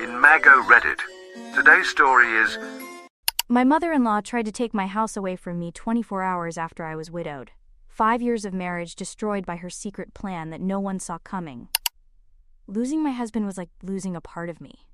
in Mago Reddit. Today's story is My mother-in-law tried to take my house away from me 24 hours after I was widowed. 5 years of marriage destroyed by her secret plan that no one saw coming. Losing my husband was like losing a part of me.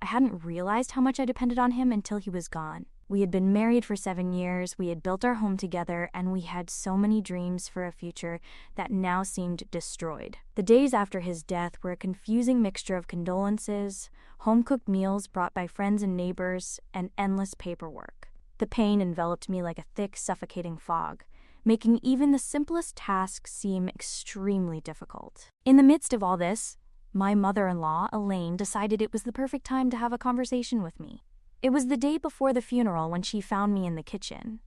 I hadn't realized how much I depended on him until he was gone. We had been married for 7 years, we had built our home together, and we had so many dreams for a future that now seemed destroyed. The days after his death were a confusing mixture of condolences, home-cooked meals brought by friends and neighbors, and endless paperwork. The pain enveloped me like a thick, suffocating fog, making even the simplest tasks seem extremely difficult. In the midst of all this, my mother-in-law, Elaine, decided it was the perfect time to have a conversation with me. It was the day before the funeral when she found me in the kitchen.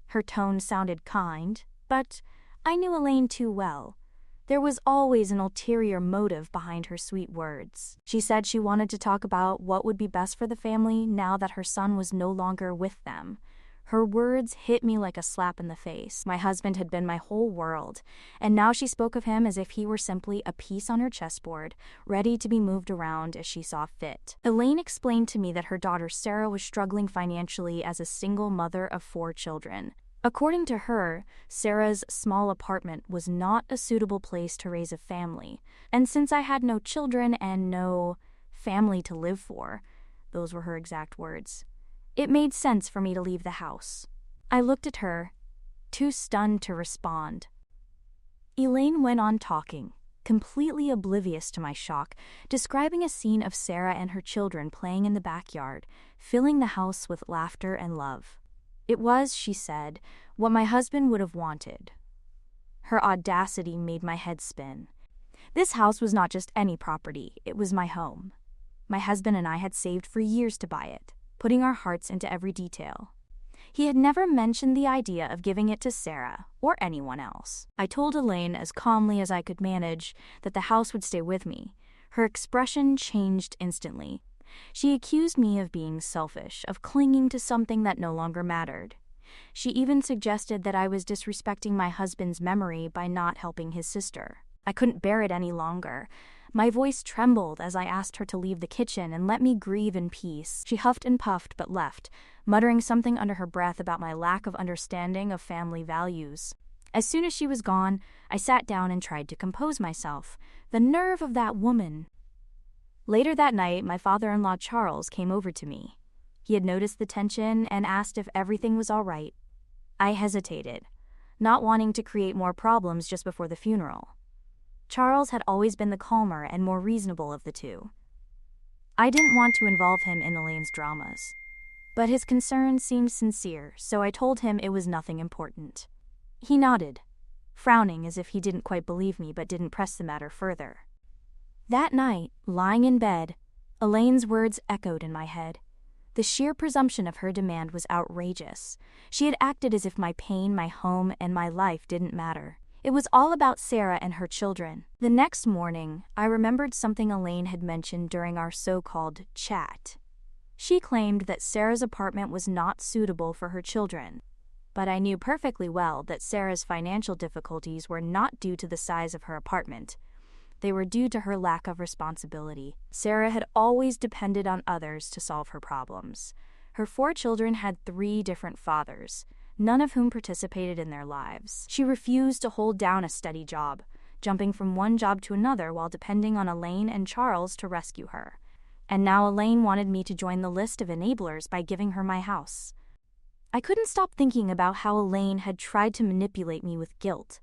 Her tone sounded kind, but I knew Elaine too well. There was always an ulterior motive behind her sweet words. She said she wanted to talk about what would be best for the family now that her son was no longer with them. Her words hit me like a slap in the face. My husband had been my whole world, and now she spoke of him as if he were simply a piece on her chessboard, ready to be moved around as she saw fit. Elaine explained to me that her daughter Sarah was struggling financially as a single mother of 4 children. According to her, Sarah's small apartment was not a suitable place to raise a family, and since I had no children and no family to live for, those were her exact words, it made sense for me to leave the house. I looked at her, too stunned to respond. Elaine went on talking, completely oblivious to my shock, describing a scene of Sarah and her children playing in the backyard, filling the house with laughter and love. It was, she said, what my husband would have wanted. Her audacity made my head spin. This house was not just any property, it was my home. My husband and I had saved for years to buy it, putting our hearts into every detail. He had never mentioned the idea of giving it to Sarah or anyone else. I told Elaine as calmly as I could manage that the house would stay with me. Her expression changed instantly. She accused me of being selfish, of clinging to something that no longer mattered. She even suggested that I was disrespecting my husband's memory by not helping his sister. I couldn't bear it any longer. My voice trembled as I asked her to leave the kitchen and let me grieve in peace. She huffed and puffed but left, muttering something under her breath about my lack of understanding of family values. As soon as she was gone, I sat down and tried to compose myself. The nerve of that woman! Later that night, my father-in-law Charles came over to me. He had noticed the tension and asked if everything was all right. I hesitated, not wanting to create more problems just before the funeral. Charles had always been the calmer and more reasonable of the two. I didn't want to involve him in Elaine's dramas, but his concern seemed sincere, so I told him it was nothing important. He nodded, frowning as if he didn't quite believe me but didn't press the matter further. That night, lying in bed, Elaine's words echoed in my head. The sheer presumption of her demand was outrageous. She had acted as if my pain, my home, and my life didn't matter. It was all about Sarah and her children. The next morning, I remembered something Elaine had mentioned during our so-called chat. She claimed that Sarah's apartment was not suitable for her children, but I knew perfectly well that Sarah's financial difficulties were not due to the size of her apartment. They were due to her lack of responsibility. Sarah had always depended on others to solve her problems. Her 4 children had 3 different fathers, none of whom participated in their lives. She refused to hold down a steady job, jumping from one job to another while depending on Elaine and Charles to rescue her. And now Elaine wanted me to join the list of enablers by giving her my house. I couldn't stop thinking about how Elaine had tried to manipulate me with guilt.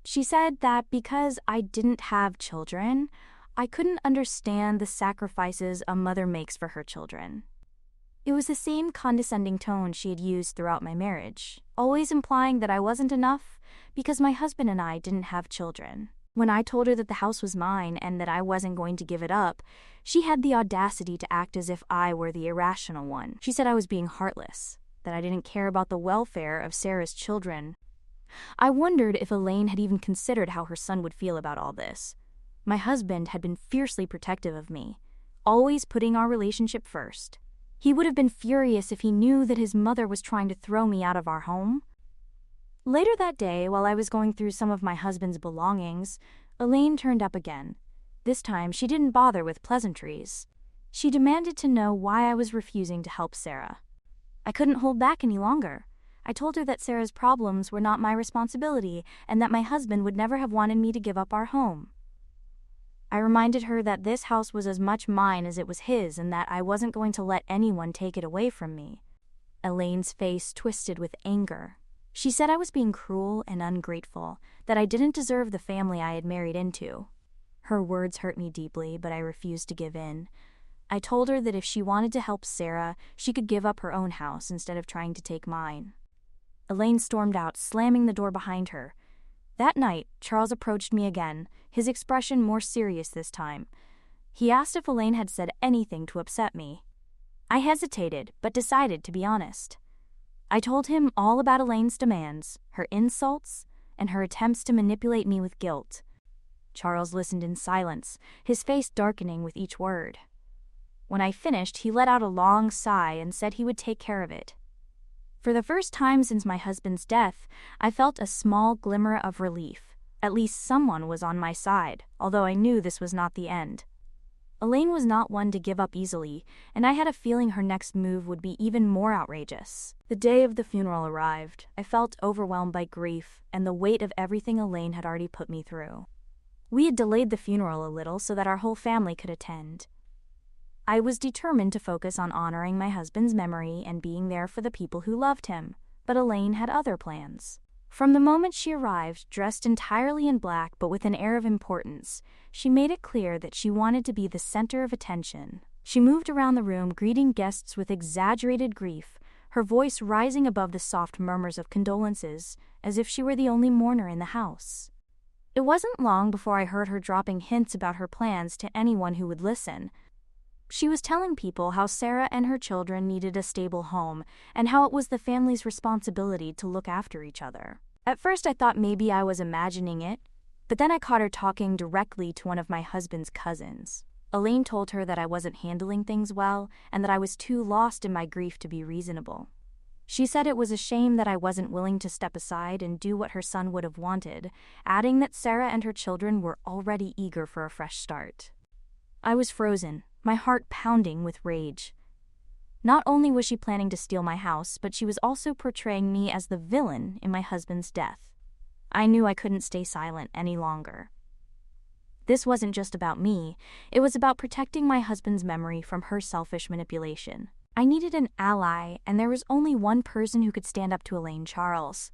She said that because I didn't have children, I couldn't understand the sacrifices a mother makes for her children. It was the same condescending tone she had used throughout my marriage, always implying that I wasn't enough because my husband and I didn't have children. When I told her that the house was mine and that I wasn't going to give it up, she had the audacity to act as if I were the irrational one. She said I was being heartless, that I didn't care about the welfare of Sarah's children. I wondered if Elaine had even considered how her son would feel about all this. My husband had been fiercely protective of me, always putting our relationship first. He would have been furious if he knew that his mother was trying to throw me out of our home. Later that day, while I was going through some of my husband's belongings, Elaine turned up again. This time, she didn't bother with pleasantries. She demanded to know why I was refusing to help Sarah. I couldn't hold back any longer. I told her that Sarah's problems were not my responsibility and that my husband would never have wanted me to give up our home. I reminded her that this house was as much mine as it was his and that I wasn't going to let anyone take it away from me. Elaine's face twisted with anger. She said I was being cruel and ungrateful, that I didn't deserve the family I had married into. Her words hurt me deeply, but I refused to give in. I told her that if she wanted to help Sarah, she could give up her own house instead of trying to take mine. Elaine stormed out, slamming the door behind her. That night, Charles approached me again, his expression more serious this time. He asked if Elaine had said anything to upset me. I hesitated, but decided to be honest. I told him all about Elaine's demands, her insults, and her attempts to manipulate me with guilt. Charles listened in silence, his face darkening with each word. When I finished, he let out a long sigh and said he would take care of it. For the first time since my husband's death, I felt a small glimmer of relief. At least someone was on my side, although I knew this was not the end. Elaine was not one to give up easily, and I had a feeling her next move would be even more outrageous. The day of the funeral arrived. I felt overwhelmed by grief and the weight of everything Elaine had already put me through. We had delayed the funeral a little so that our whole family could attend. I was determined to focus on honoring my husband's memory and being there for the people who loved him, but Elaine had other plans. From the moment she arrived, dressed entirely in black but with an air of importance, she made it clear that she wanted to be the center of attention. She moved around the room, greeting guests with exaggerated grief, her voice rising above the soft murmurs of condolences, as if she were the only mourner in the house. It wasn't long before I heard her dropping hints about her plans to anyone who would listen. She was telling people how Sarah and her children needed a stable home and how it was the family's responsibility to look after each other. At first I thought maybe I was imagining it, but then I caught her talking directly to one of my husband's cousins. Elaine told her that I wasn't handling things well and that I was too lost in my grief to be reasonable. She said it was a shame that I wasn't willing to step aside and do what her son would have wanted, adding that Sarah and her children were already eager for a fresh start. I was frozen, my heart pounding with rage. Not only was she planning to steal my house, but she was also portraying me as the villain in my husband's death. I knew I couldn't stay silent any longer. This wasn't just about me, it was about protecting my husband's memory from her selfish manipulation. I needed an ally, and there was only one person who could stand up to Elaine: Charles.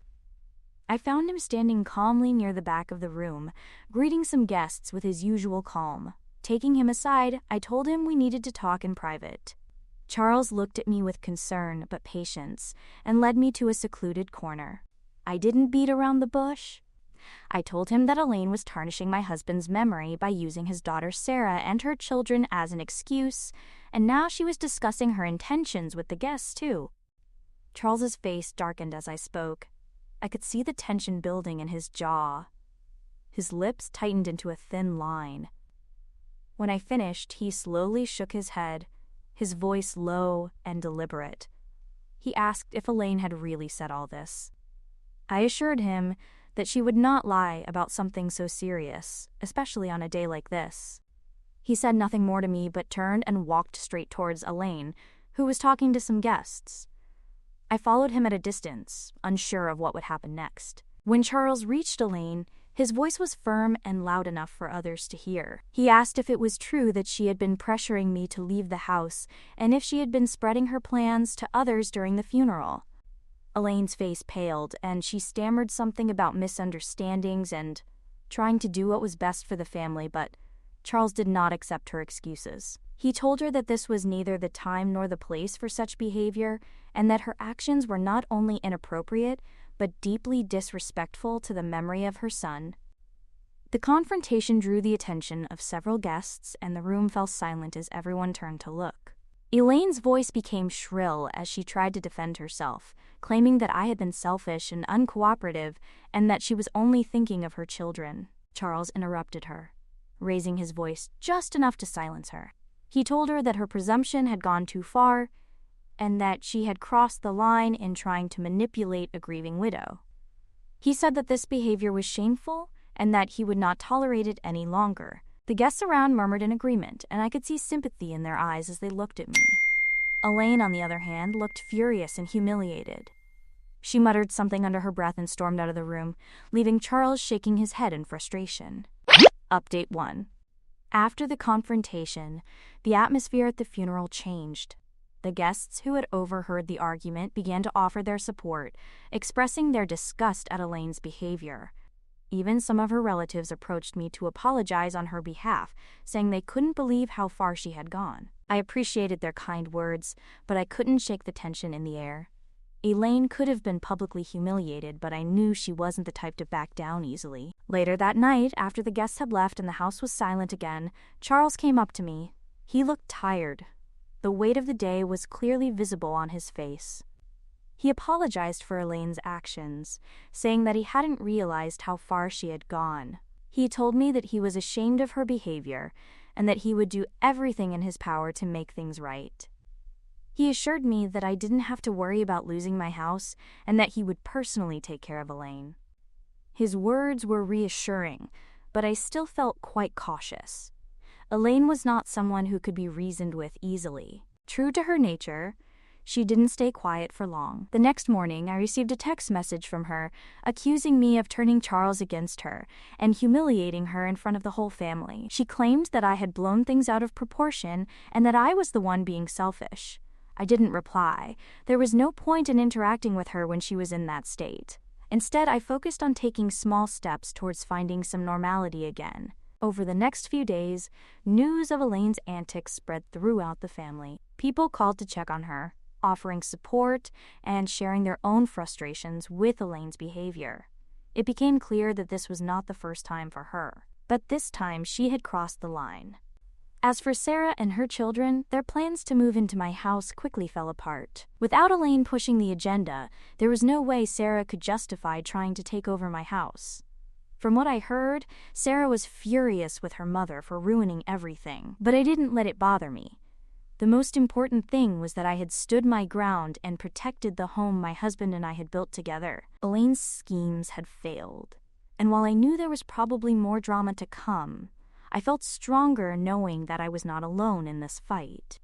I found him standing calmly near the back of the room, greeting some guests with his usual calm. Taking him aside, I told him we needed to talk in private. Charles looked at me with concern but patience and led me to a secluded corner. I didn't beat around the bush. I told him that Elaine was tarnishing my husband's memory by using his daughter Sarah and her children as an excuse, and now she was discussing her intentions with the guests too. Charles's face darkened as I spoke. I could see the tension building in his jaw. His lips tightened into a thin line. When I finished, he slowly shook his head, his voice low and deliberate. He asked if Elaine had really said all this. I assured him that she would not lie about something so serious, especially on a day like this. He said nothing more to me but turned and walked straight towards Elaine, who was talking to some guests. I followed him at a distance, unsure of what would happen next. When Charles reached Elaine, his voice was firm and loud enough for others to hear. He asked if it was true that she had been pressuring me to leave the house and if she had been spreading her plans to others during the funeral. Elaine's face paled, and she stammered something about misunderstandings and trying to do what was best for the family, but Charles did not accept her excuses. He told her that this was neither the time nor the place for such behavior, and that her actions were not only inappropriate, but deeply disrespectful to the memory of her son. The confrontation drew the attention of several guests, and the room fell silent as everyone turned to look. Elaine's voice became shrill as she tried to defend herself, claiming that I had been selfish and uncooperative and that she was only thinking of her children. Charles interrupted her, raising his voice just enough to silence her. He told her that her presumption had gone too far and that she had crossed the line in trying to manipulate a grieving widow. He said that this behavior was shameful and that he would not tolerate it any longer, The guests around murmured in agreement, and I could see sympathy in their eyes as they looked at me. Elaine, on the other hand, looked furious and humiliated. She muttered something under her breath and stormed out of the room, leaving Charles shaking his head in frustration. Update 1. After the confrontation, the atmosphere at the funeral changed. The guests who had overheard the argument began to offer their support, expressing their disgust at Elaine's behavior. Even some of her relatives approached me to apologize on her behalf, saying they couldn't believe how far she had gone. I appreciated their kind words, but I couldn't shake the tension in the air. Elaine could have been publicly humiliated, but I knew she wasn't the type to back down easily. Later that night, after the guests had left and the house was silent again, Charles came up to me. He looked tired. The weight of the day was clearly visible on his face. He apologized for Elaine's actions, saying that he hadn't realized how far she had gone. He told me that he was ashamed of her behavior and that he would do everything in his power to make things right. He assured me that I didn't have to worry about losing my house and that he would personally take care of Elaine. His words were reassuring, but I still felt quite cautious. Elaine was not someone who could be reasoned with easily. True to her nature, she didn't stay quiet for long. The next morning, I received a text message from her accusing me of turning Charles against her and humiliating her in front of the whole family. She claimed that I had blown things out of proportion and that I was the one being selfish. I didn't reply. There was no point in interacting with her when she was in that state. Instead, I focused on taking small steps towards finding some normality again. Over the next few days, news of Elaine's antics spread throughout the family. People called to check on her, offering support and sharing their own frustrations with Elaine's behavior. It became clear that this was not the first time for her, but this time she had crossed the line. As for Sarah and her children, their plans to move into my house quickly fell apart. Without Elaine pushing the agenda, there was no way Sarah could justify trying to take over my house. From what I heard, Sarah was furious with her mother for ruining everything, but I didn't let it bother me. The most important thing was that I had stood my ground and protected the home my husband and I had built together. Elaine's schemes had failed, and while I knew there was probably more drama to come, I felt stronger knowing that I was not alone in this fight.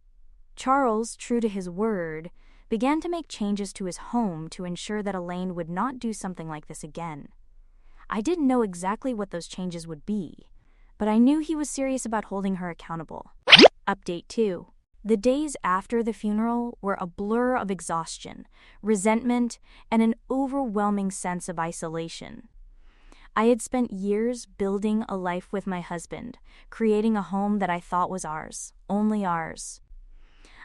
Charles, true to his word, began to make changes to his home to ensure that Elaine would not do something like this again. I didn't know exactly what those changes would be, but I knew he was serious about holding her accountable. Update 2. The days after the funeral were a blur of exhaustion, resentment, and an overwhelming sense of isolation. I had spent years building a life with my husband, creating a home that I thought was ours, only ours.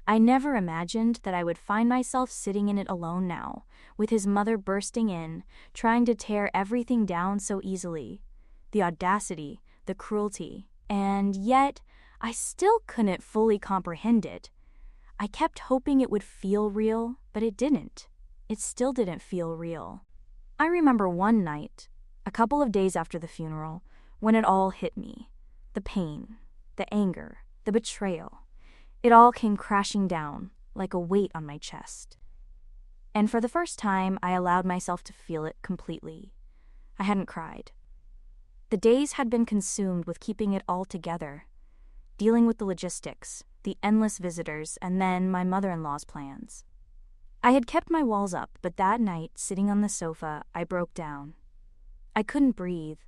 I never imagined that I would find myself sitting in it alone now, with his mother bursting in, trying to tear everything down so easily. The audacity, the cruelty, and yet I still couldn't fully comprehend it. I kept hoping it would feel real, but it didn't. It still didn't feel real. I remember one night, a couple of days after the funeral, when it all hit me. The pain, the anger, the betrayal. It all came crashing down, like a weight on my chest. And for the first time, I allowed myself to feel it completely. I hadn't cried. The days had been consumed with keeping it all together, dealing with the logistics, the endless visitors, and then my mother-in-law's plans. I had kept my walls up, but that night, sitting on the sofa, I broke down. I couldn't breathe.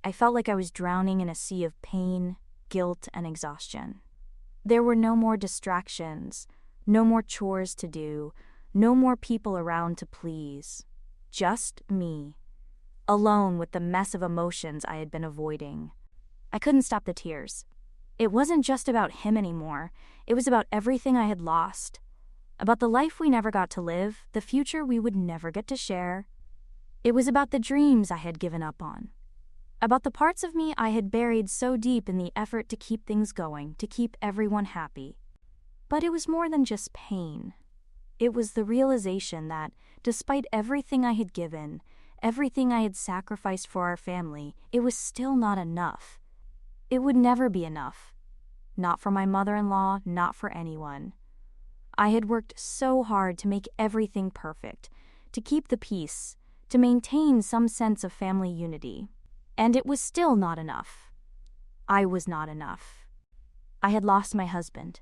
I felt like I was drowning in a sea of pain, guilt, and exhaustion. There were no more distractions, no more chores to do, no more people around to please. Just me, alone with the mess of emotions I had been avoiding. I couldn't stop the tears. It wasn't just about him anymore. It was about everything I had lost. About the life we never got to live, the future we would never get to share. It was about the dreams I had given up on. About the parts of me I had buried so deep in the effort to keep things going, to keep everyone happy. But it was more than just pain. It was the realization that, despite everything I had given, everything I had sacrificed for our family, it was still not enough. It would never be enough. Not for my mother-in-law, not for anyone. I had worked so hard to make everything perfect, to keep the peace, to maintain some sense of family unity. And it was still not enough. I was not enough. I had lost my husband,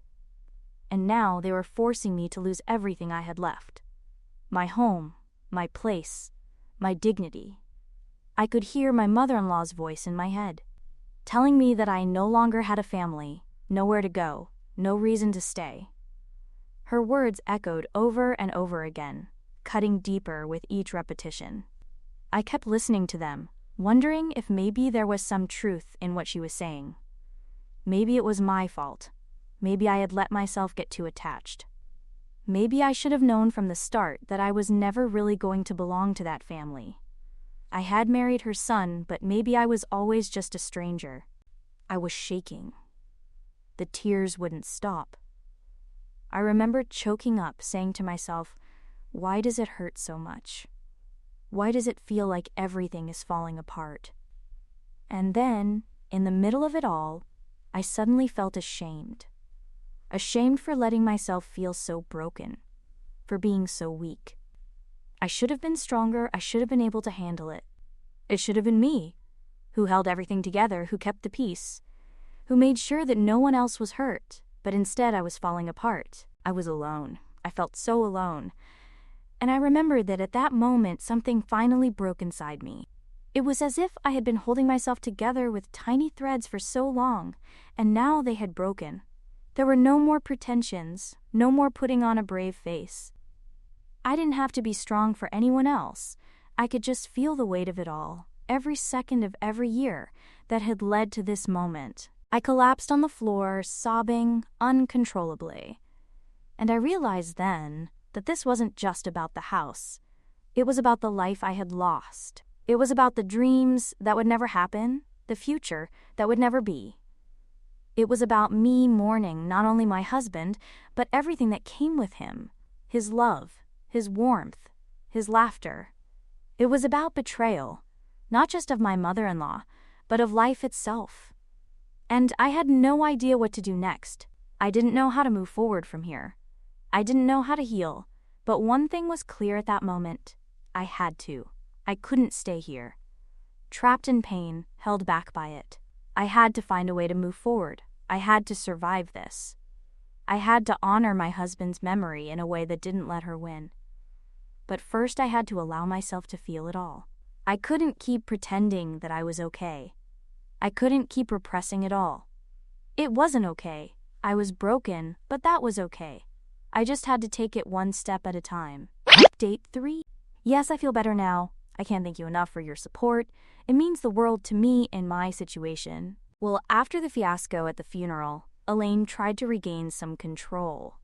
and now they were forcing me to lose everything I had left. My home, my place, my dignity. I could hear my mother-in-law's voice in my head, telling me that I no longer had a family, nowhere to go, no reason to stay. Her words echoed over and over again, cutting deeper with each repetition. I kept listening to them, wondering if maybe there was some truth in what she was saying. Maybe it was my fault. Maybe I had let myself get too attached. Maybe I should have known from the start that I was never really going to belong to that family. I had married her son, but maybe I was always just a stranger. I was shaking. The tears wouldn't stop. I remember choking up, saying to myself, why does it hurt so much? Why does it feel like everything is falling apart? And then, in the middle of it all, I suddenly felt ashamed. Ashamed for letting myself feel so broken, for being so weak. I should have been stronger. I should have been able to handle it. It should have been me, who held everything together, who kept the peace, who made sure that no one else was hurt, but instead I was falling apart. I was alone. I felt so alone. And I remembered that at that moment something finally broke inside me. It was as if I had been holding myself together with tiny threads for so long, and now they had broken. There were no more pretensions, no more putting on a brave face. I didn't have to be strong for anyone else. I could just feel the weight of it all, every second of every year that had led to this moment. I collapsed on the floor, sobbing uncontrollably. And I realized then that this wasn't just about the house. It was about the life I had lost. It was about the dreams that would never happen, the future that would never be. It was about me mourning not only my husband, but everything that came with him, his love, his warmth, his laughter. It was about betrayal, not just of my mother-in-law, but of life itself. And I had no idea what to do next. I didn't know how to move forward from here. I didn't know how to heal, but one thing was clear at that moment. I had to. I couldn't stay here. Trapped in pain, held back by it. I had to find a way to move forward. I had to survive this. I had to honor my husband's memory in a way that didn't let her win. But first I had to allow myself to feel it all. I couldn't keep pretending that I was okay. I couldn't keep repressing it all. It wasn't okay. I was broken, but that was okay. I just had to take it one step at a time. Update 3. Yes, I feel better now. I can't thank you enough for your support. It means the world to me in my situation. Well, after the fiasco at the funeral, Elaine tried to regain some control.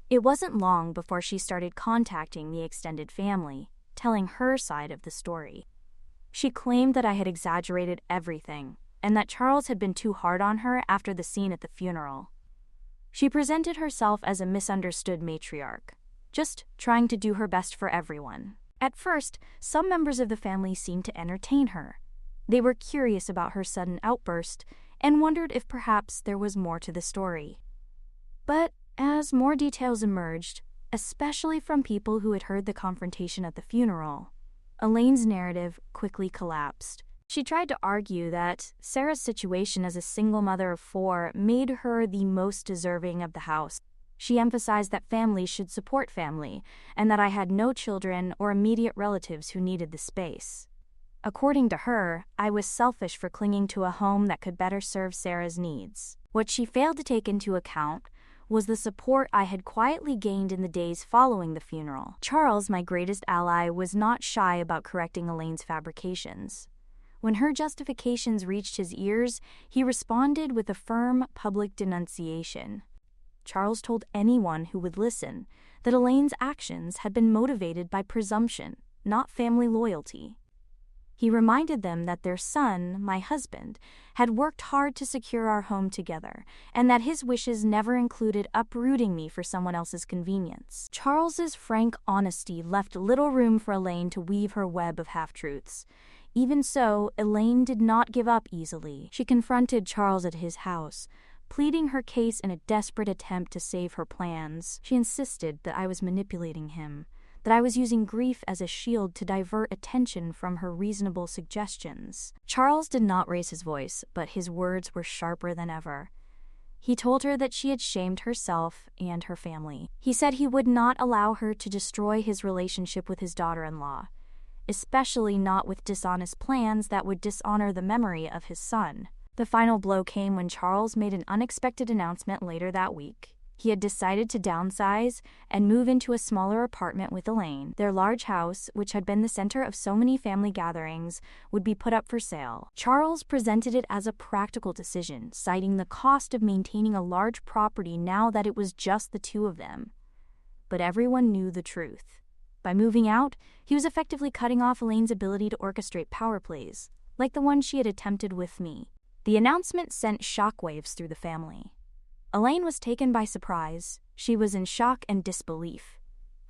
It wasn't long before she started contacting the extended family, telling her side of the story. She claimed that I had exaggerated everything, and that Charles had been too hard on her after the scene at the funeral. She presented herself as a misunderstood matriarch, just trying to do her best for everyone. At first, some members of the family seemed to entertain her. They were curious about her sudden outburst and wondered if perhaps there was more to the story. But as more details emerged, especially from people who had heard the confrontation at the funeral, Elaine's narrative quickly collapsed. She tried to argue that Sarah's situation as a single mother of 4 made her the most deserving of the house. She emphasized that families should support family, and that I had no children or immediate relatives who needed the space. According to her, I was selfish for clinging to a home that could better serve Sarah's needs. What she failed to take into account was the support I had quietly gained in the days following the funeral. Charles, my greatest ally, was not shy about correcting Elaine's fabrications. When her justifications reached his ears, he responded with a firm public denunciation. Charles told anyone who would listen that Elaine's actions had been motivated by presumption, not family loyalty. He reminded them that their son, my husband, had worked hard to secure our home together, and that his wishes never included uprooting me for someone else's convenience. Charles's frank honesty left little room for Elaine to weave her web of half-truths. Even so, Elaine did not give up easily. She confronted Charles at his house, pleading her case in a desperate attempt to save her plans. She insisted that I was manipulating him, that I was using grief as a shield to divert attention from her reasonable suggestions. Charles did not raise his voice, but his words were sharper than ever. He told her that she had shamed herself and her family. He said he would not allow her to destroy his relationship with his daughter-in-law, especially not with dishonest plans that would dishonor the memory of his son. The final blow came when Charles made an unexpected announcement later that week. He had decided to downsize and move into a smaller apartment with Elaine. Their large house, which had been the center of so many family gatherings, would be put up for sale. Charles presented it as a practical decision, citing the cost of maintaining a large property now that it was just the two of them. But everyone knew the truth. By moving out, he was effectively cutting off Elaine's ability to orchestrate power plays, like the one she had attempted with me. The announcement sent shockwaves through the family. Elaine was taken by surprise. She was in shock and disbelief.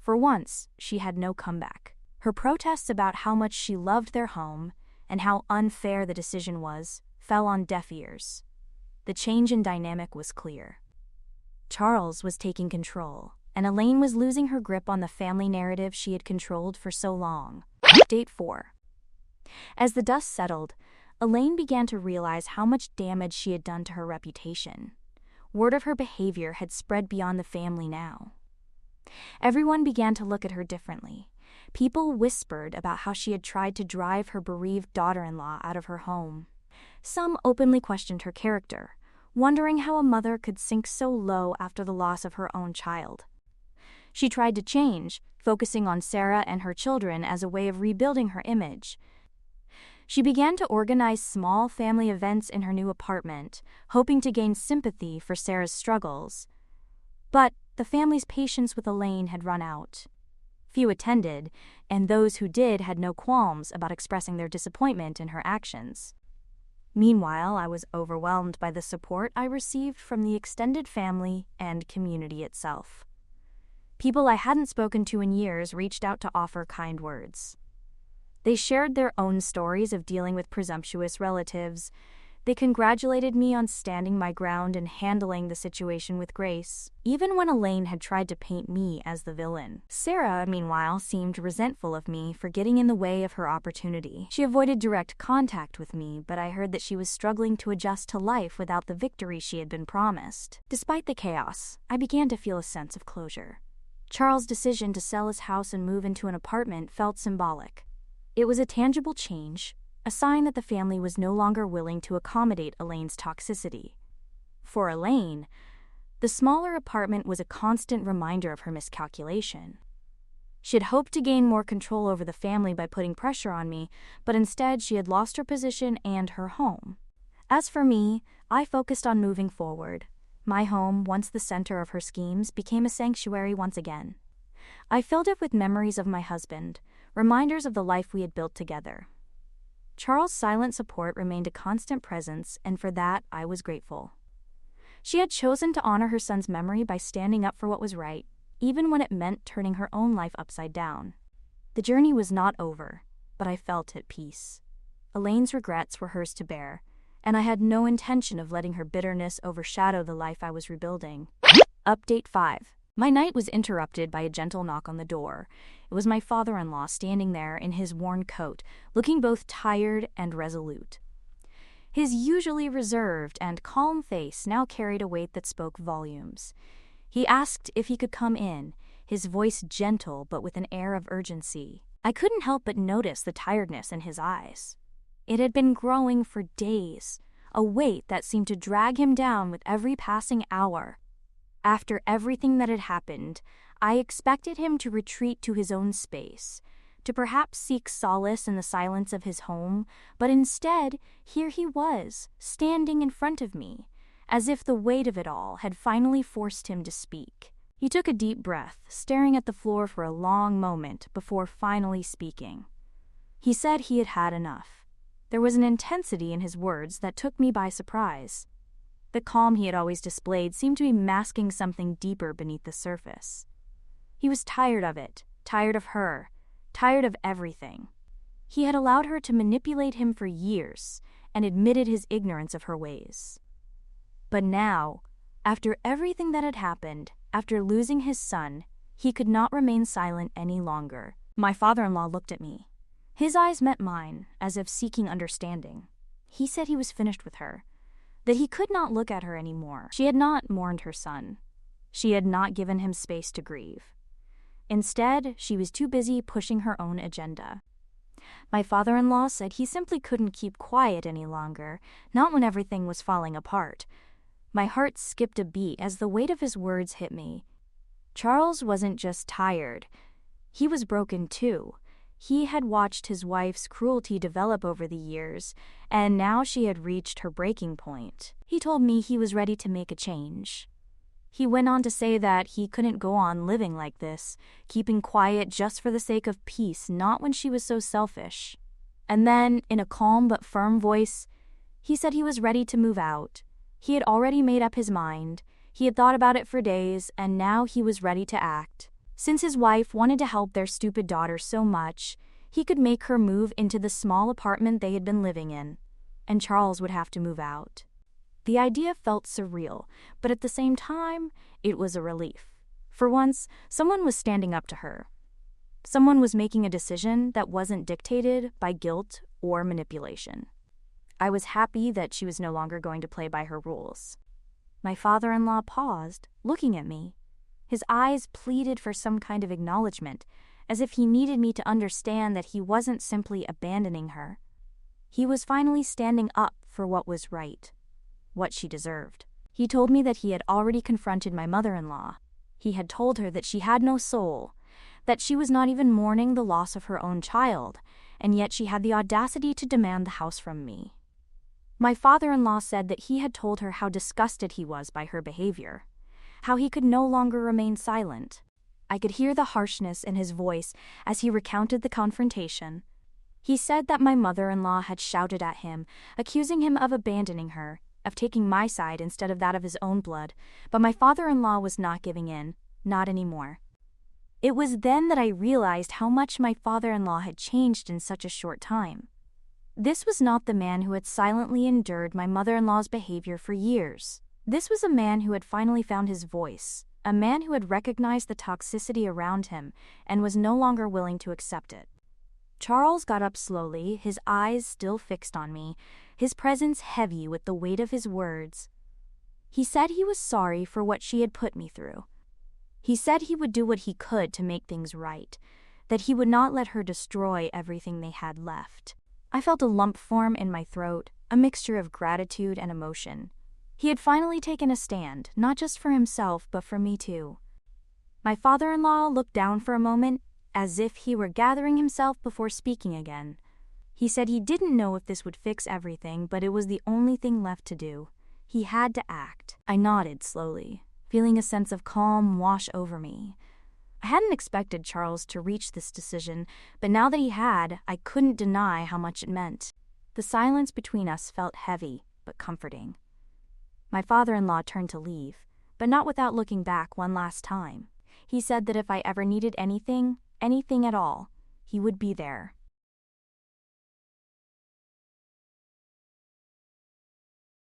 For once, she had no comeback. Her protests about how much she loved their home and how unfair the decision was fell on deaf ears. The change in dynamic was clear. Charles was taking control, and Elaine was losing her grip on the family narrative she had controlled for so long. Update 4. As the dust settled, Elaine began to realize how much damage she had done to her reputation. Word of her behavior had spread beyond the family now. Everyone began to look at her differently. People whispered about how she had tried to drive her bereaved daughter-in-law out of her home. Some openly questioned her character, wondering how a mother could sink so low after the loss of her own child. She tried to change, focusing on Sarah and her children as a way of rebuilding her image. She began to organize small family events in her new apartment, hoping to gain sympathy for Sarah's struggles. But the family's patience with Elaine had run out. Few attended, and those who did had no qualms about expressing their disappointment in her actions. Meanwhile, I was overwhelmed by the support I received from the extended family and community itself. People I hadn't spoken to in years reached out to offer kind words. They shared their own stories of dealing with presumptuous relatives. They congratulated me on standing my ground and handling the situation with grace, even when Elaine had tried to paint me as the villain. Sarah, meanwhile, seemed resentful of me for getting in the way of her opportunity. She avoided direct contact with me, but I heard that she was struggling to adjust to life without the victory she had been promised. Despite the chaos, I began to feel a sense of closure. Charles' decision to sell his house and move into an apartment felt symbolic. It was a tangible change, a sign that the family was no longer willing to accommodate Elaine's toxicity. For Elaine, the smaller apartment was a constant reminder of her miscalculation. She had hoped to gain more control over the family by putting pressure on me, but instead she had lost her position and her home. As for me, I focused on moving forward. My home, once the center of her schemes, became a sanctuary once again. I filled it with memories of my husband, reminders of the life we had built together. Charles' silent support remained a constant presence, and for that I was grateful. She had chosen to honor her son's memory by standing up for what was right, even when it meant turning her own life upside down. The journey was not over, but I felt at peace. Elaine's regrets were hers to bear, and I had no intention of letting her bitterness overshadow the life I was rebuilding. Update 5. My night was interrupted by a gentle knock on the door. It was my father-in-law standing there in his worn coat, looking both tired and resolute. His usually reserved and calm face now carried a weight that spoke volumes. He asked if he could come in, his voice gentle but with an air of urgency. I couldn't help but notice the tiredness in his eyes. It had been growing for days, a weight that seemed to drag him down with every passing hour. After everything that had happened, I expected him to retreat to his own space, to perhaps seek solace in the silence of his home, but instead, here he was, standing in front of me, as if the weight of it all had finally forced him to speak. He took a deep breath, staring at the floor for a long moment before finally speaking. He said he had had enough. There was an intensity in his words that took me by surprise. The calm he had always displayed seemed to be masking something deeper beneath the surface. He was tired of it, tired of her, tired of everything. He had allowed her to manipulate him for years and admitted his ignorance of her ways. But now, after everything that had happened, after losing his son, He could not remain silent any longer. My father-in-law looked at me. His eyes met mine, as if seeking understanding. He said he was finished with her, that he could not look at her anymore. She had not mourned her son. She had not given him space to grieve. Instead, she was too busy pushing her own agenda. My father-in-law said he simply couldn't keep quiet any longer, not when everything was falling apart. My heart skipped a beat as the weight of his words hit me. Charles wasn't just tired. He was broken too. He had watched his wife's cruelty develop over the years, and now she had reached her breaking point. He told me he was ready to make a change. He went on to say that he couldn't go on living like this, keeping quiet just for the sake of peace, not when she was so selfish. And then, in a calm but firm voice, he said he was ready to move out. He had already made up his mind. He had thought about it for days, and now he was ready to act. Since his wife wanted to help their stupid daughter so much, he could make her move into the small apartment they had been living in, and Charles would have to move out. The idea felt surreal, but at the same time, it was a relief. For once, someone was standing up to her. Someone was making a decision that wasn't dictated by guilt or manipulation. I was happy that she was no longer going to play by her rules. My father-in-law paused, looking at me. His eyes pleaded for some kind of acknowledgement, as if he needed me to understand that he wasn't simply abandoning her. He was finally standing up for what was right, what she deserved. He told me that he had already confronted my mother-in-law. He had told her that she had no soul, that she was not even mourning the loss of her own child, and yet she had the audacity to demand the house from me. My father-in-law said that he had told her how disgusted he was by her behavior, how he could no longer remain silent. I could hear the harshness in his voice as he recounted the confrontation. He said that my mother-in-law had shouted at him, accusing him of abandoning her, of taking my side instead of that of his own blood, but my father-in-law was not giving in, not anymore. It was then that I realized how much my father-in-law had changed in such a short time. This was not the man who had silently endured my mother-in-law's behavior for years. This was a man who had finally found his voice, a man who had recognized the toxicity around him and was no longer willing to accept it. Charles got up slowly, his eyes still fixed on me, his presence heavy with the weight of his words. He said he was sorry for what she had put me through. He said he would do what he could to make things right, that he would not let her destroy everything they had left. I felt a lump form in my throat, a mixture of gratitude and emotion. He had finally taken a stand, not just for himself, but for me too. My father-in-law looked down for a moment, as if he were gathering himself before speaking again. He said he didn't know if this would fix everything, but it was the only thing left to do. He had to act. I nodded slowly, feeling a sense of calm wash over me. I hadn't expected Charles to reach this decision, but now that he had, I couldn't deny how much it meant. The silence between us felt heavy, but comforting. My father-in-law turned to leave, but not without looking back one last time. He said that if I ever needed anything at all, he would be there.